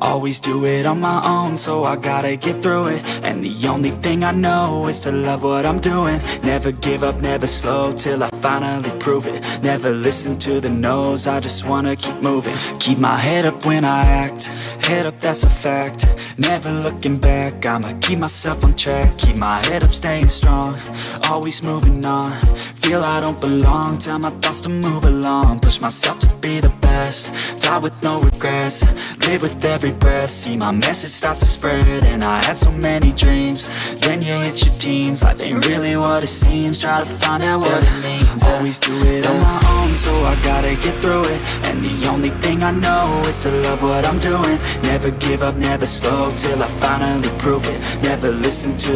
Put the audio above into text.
Always do it on my own, so I gotta get through it. And the only thing I know is to love what I'm doing. Never give up, never slow, till I finally prove it. Never listen to the no's, I just wanna keep moving. Keep my head up when I act, head up, that's a fact. Never looking back, I'ma keep myself on track. Keep my head up, staying strong, always moving on. Feel I don't belong, tell my thoughts to move along. Push myself to be the best, die with no regrets. Live with every breath, see my message start to spread. And I had so many dreams, then you hit your teens. Life ain't really what it seems, try to find out what it means. Always do it on my own, so I gotta get through it. And the only thing I know is to love what I'm doing. Never give up, never slow, till I finally prove it. Never listen to